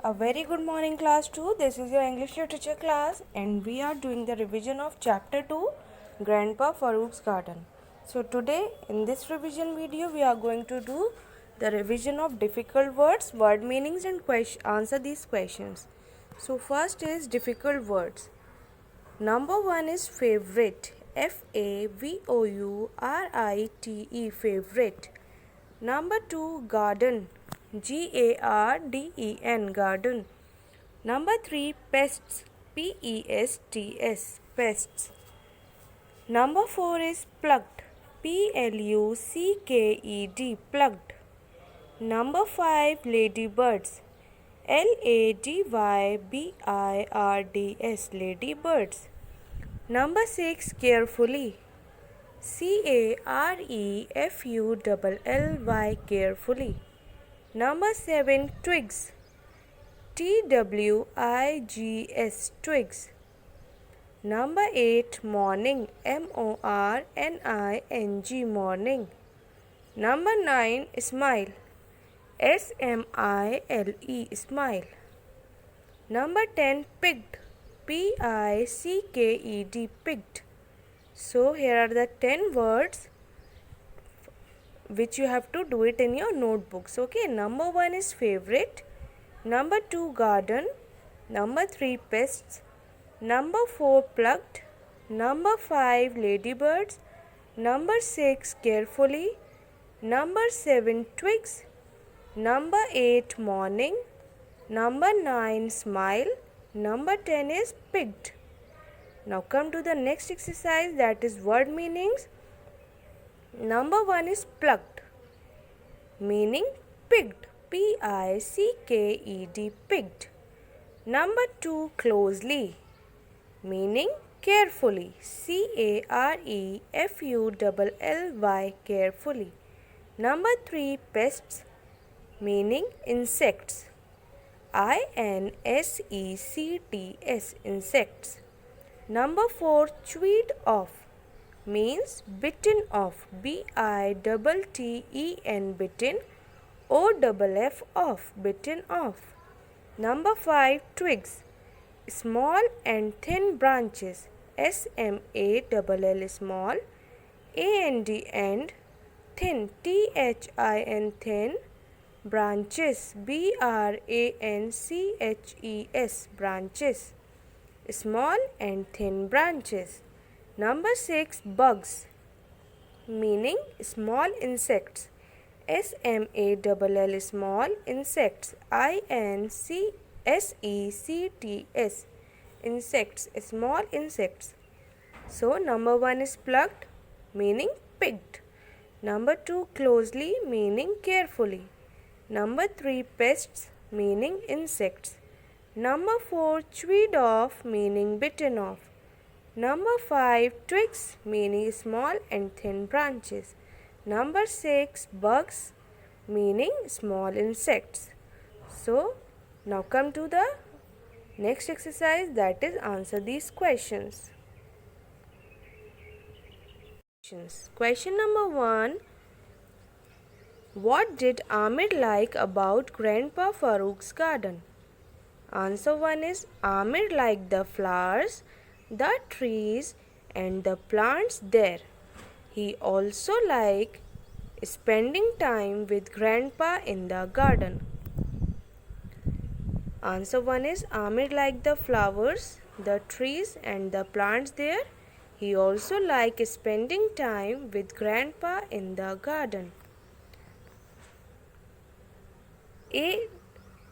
A very good morning, class 2. This is your English literature class, and we are doing the revision of chapter 2, Grandpa Farouk's Garden. So today in this revision video we are going to do the revision of difficult words, word meanings, and answer these questions. So first is difficult words. Number 1 is favorite. FAVOURITE, favorite. Number 2, garden. GARDEN, garden. Number 3, pests. PESTS, pests. Number 4 is plucked. PLUCKED, plucked. Number 5, ladybirds. LADYBIRDS, ladybirds. Number 6, carefully. CAREFULLY, carefully. Number 7, twigs. TWIGS, twigs. Number 8, morning. MORNING, morning. Number 9, smile. SMILE, smile. Number 10, picked. PICKED, picked. So here are the 10 words which you have to do it in your notebooks. Okay, number 1 is favorite. Number 2, garden. Number 3, pests. Number 4, plucked. Number 5, ladybirds. Number 6, carefully. Number 7, twigs. Number 8, morning. Number 9, smile. Number 10 is picked. Now come to the next exercise, that is word meanings. Number 1 is plucked, meaning picked. PICKED, picked. Number 2, closely, meaning carefully. CAREFULLY, carefully. Number 3, pests, meaning insects. INSECTS, insects. Number 4, chewed off, means bitten off. BITTEN, bitten. OFF, off, bitten off. Number 5, twigs, small and thin branches. SMALL, small. AND, end. Thin, THIN, thin. Branches, BRANCHES, branches. Small and thin branches. Number 6, bugs, meaning small insects. SMALL, small insects. INSECTS, insects, small insects. So number 1 is plucked, meaning picked. Number 2, closely, meaning carefully. Number 3, pests, meaning insects. Number 4, chewed off, meaning bitten off. Number 5, twigs, meaning small and thin branches. Number 6, bugs, meaning small insects. So now come to the next exercise, that is answer these questions. Question number 1. What did Amir like about Grandpa Farouk's garden? Answer 1 is Amir liked the flowers, the trees, and the plants there. He also liked spending time with Grandpa in the garden. Answer 1 is Amir liked the flowers, the trees, and the plants there. He also liked spending time with Grandpa in the garden.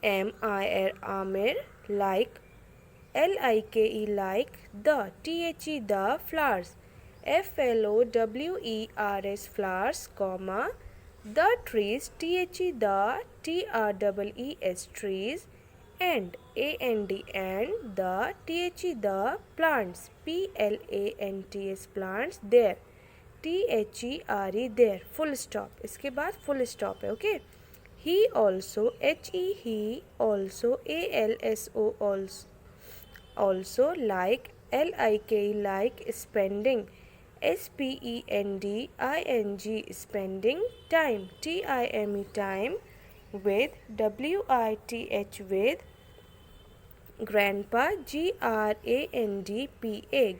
Amir, like. Like, the. The flowers. FLOWERS, flowers, comma. The trees. the. TREES, trees. And and the. the plants. PLANTS, plants there. there, full stop. इसके बाद full stop है. Okay. He also, he also, also like, like spending, SPENDING, spending time, TIME, time with, WITH, with grandpa, Grandpa,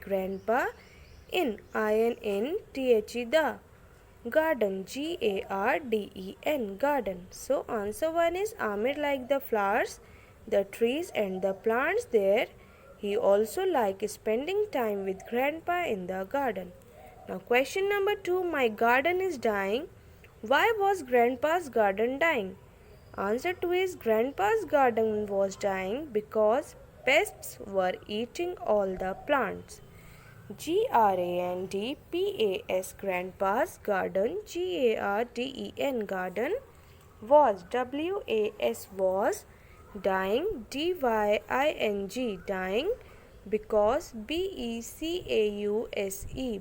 grandpa. In, Inthe, the. Garden, Garden, garden. So answer 1 is Amir liked the flowers, the trees and the plants there. He also liked spending time with grandpa in the garden. Now question number 2, my garden is dying. Why was grandpa's garden dying? Answer 2 is grandpa's garden was dying because pests were eating all the plants. Grandpas, grandpa's garden, garden was, was dying, dying because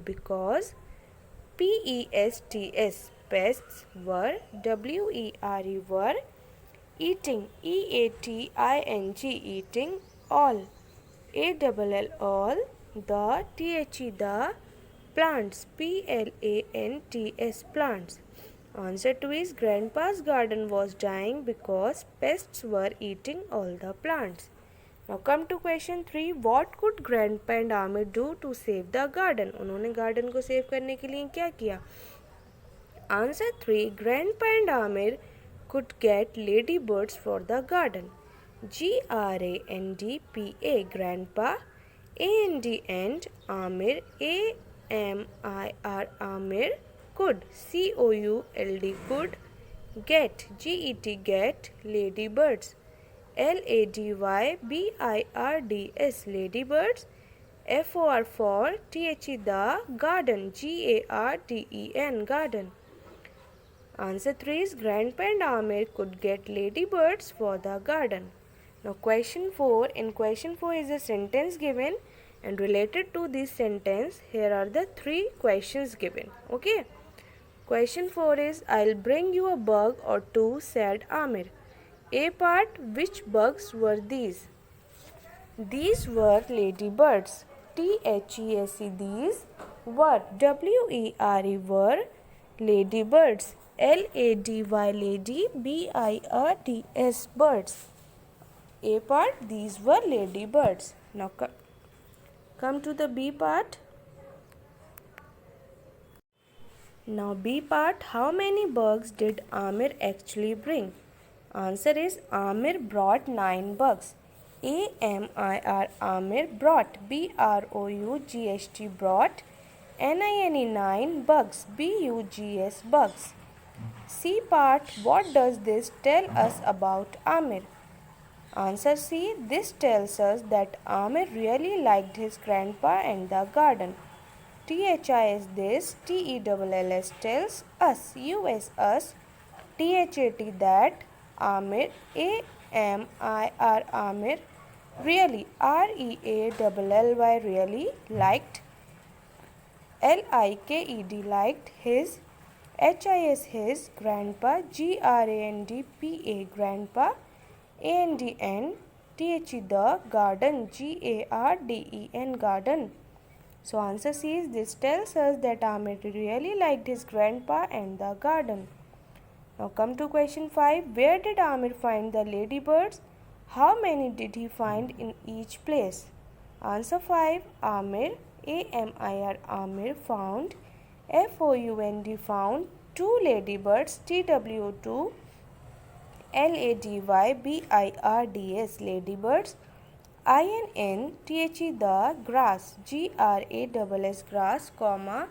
because pests were, were eating, eating all, all the, the plants, plants. Answer 2 is grandpa's garden was dying because pests were eating all the plants. Now come to question 3. What could grandpa and Amir do to save the garden? उन्होंने garden को save करने के लिए क्या किया? Answer 3. Grandpa and Amir could get ladybirds for the garden. Grandpa, grandpa. And Amir, Amir could, could get, get ladybirds. Ladybirds, ladybirds. For, the garden, garden. Answer 3 is grandpa and Amir could get ladybirds for the garden. Now question 4. In question 4 is a sentence given and related to this sentence, here are the 3 questions given. Okay. Question 4 is, I'll bring you a bug or 2, said Amir. A part, which bugs were these? These were ladybirds. These were, were ladybirds. Lady, birds, birds. A part, these were ladybirds. Now come to the B part. Now B part, how many bugs did Amir actually bring? Answer is Amir brought 9 bugs. Amir brought, brought, 9 bugs, bugs. C part, what does this tell us about Amir? Answer C, this tells us that Amir really liked his grandpa and the garden. THIS this, TELLS tells us, us, THAT that Amir, Amir really, REALLY really liked, LIKED liked his, HIS his grandpa, GRANDPA grandpa, and the garden, GARDEN garden. So answer C is, this tells us that Amir really liked his grandpa and the garden. Now come to question 5. Where did Amir find the ladybirds? How many did he find in each place? Answer 5. Amir, Amir found, found 2 ladybirds, TW2, LADYBIRDS ladybirds, the grass, GRASS grass, comma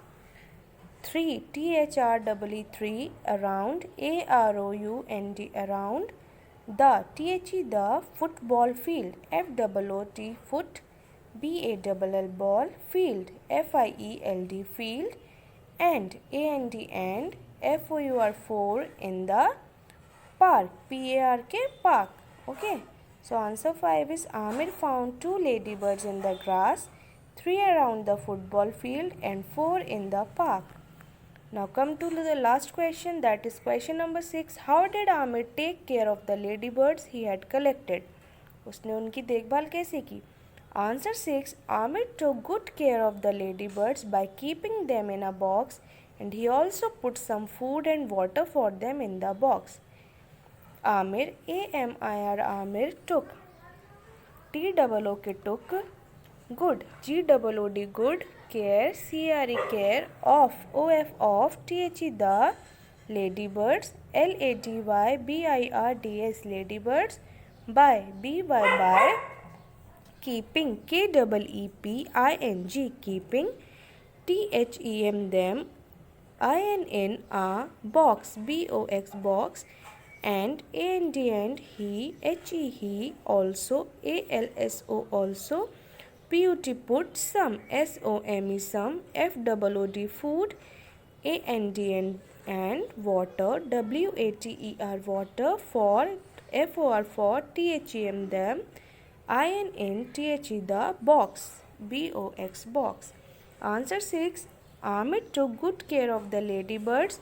3 THREE around, AROUND around, the football field, FOOT foot, BALL ball, field, FIELD field, and FOUR in the park, PARK park. Okay. So answer 5 is Amir found 2 ladybirds in the grass, 3 around the football field and 4 in the park. Now come to the last question, that is question number 6. How did Amir take care of the ladybirds he had collected? उसने उनकी देखभाल कैसे की? Answer 6. Amir took good care of the ladybirds by keeping them in a box, and he also put some food and water for them in the box. Amir, Amir took T-O-O-K took, good, G-O-O-D good, care, C-R-E care, of, O-F of, T-H-E the, ladybirds, L-A-D-Y-B-I-R-D-S ladybirds, by, B-Y by, keeping, K-E-E-P-I-N-G keeping, T-H-E-M them, I-N-N a box, B-O-X box, and A-N-D and he, H-E he also, A-L-S-O also, P-U-T put some, S-O-M-E some, F-O-O-D food, A-N-D and water, W-A-T-E-R water, for, F-O-R for, T-H-E-M them, I-N-N-T-H-E the box, B-O-X box. Answer 6. Amit took good care of the ladybirds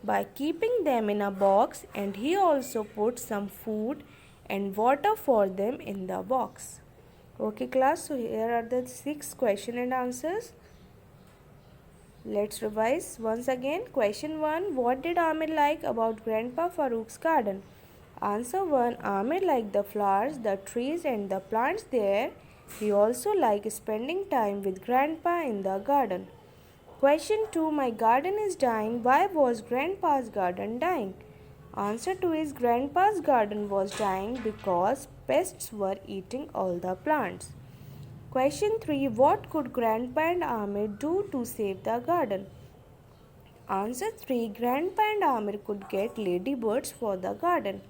by keeping them in a box, and he also put some food and water for them in the box. Okay class, so here are the 6 question and answers. Let's revise once again. Question 1. What did Amir like about Grandpa Farooq's garden? Answer 1. Amir liked the flowers, the trees and the plants there. He also liked spending time with Grandpa in the garden. Question 2. My garden is dying. Why was Grandpa's garden dying? Answer 2 is Grandpa's garden was dying because pests were eating all the plants. Question 3. What could Grandpa and Amir do to save the garden? Answer 3. Grandpa and Amir could get ladybirds for the garden.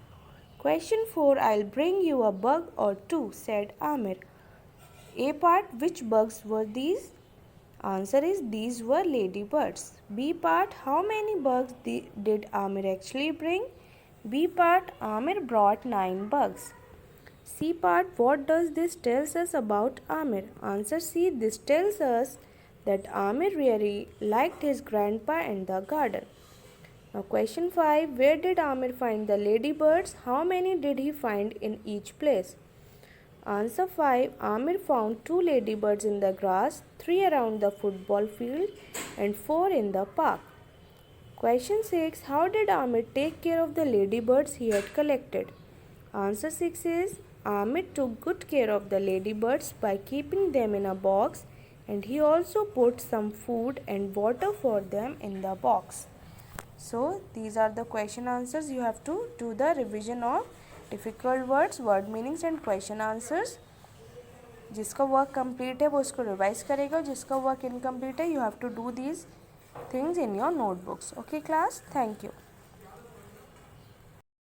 Question 4. I'll bring you a bug or two, said Amir. A part. Which bugs were these? Answer is these were ladybirds. B part. How many bugs did Amir actually bring? B part. Amir brought 9 bugs. C part. What does this tells us about Amir? Answer C. This tells us that Amir really liked his grandpa and the garden. Now question 5. Where did Amir find the ladybirds? How many did he find in each place? Answer 5. Amir found 2 ladybirds in the grass, 3 around the football field and 4 in the park. Question 6. How did Amir take care of the ladybirds he had collected? Answer 6 is Amir took good care of the ladybirds by keeping them in a box, and he also put some food and water for them in the box. So these are the question answers. You have to do the revision of difficult words, word meanings and question answers. जिसका work complete है वो इसको revise करेगा, जिसका work incomplete है you have to do these things in your notebooks. Okay class, thank you.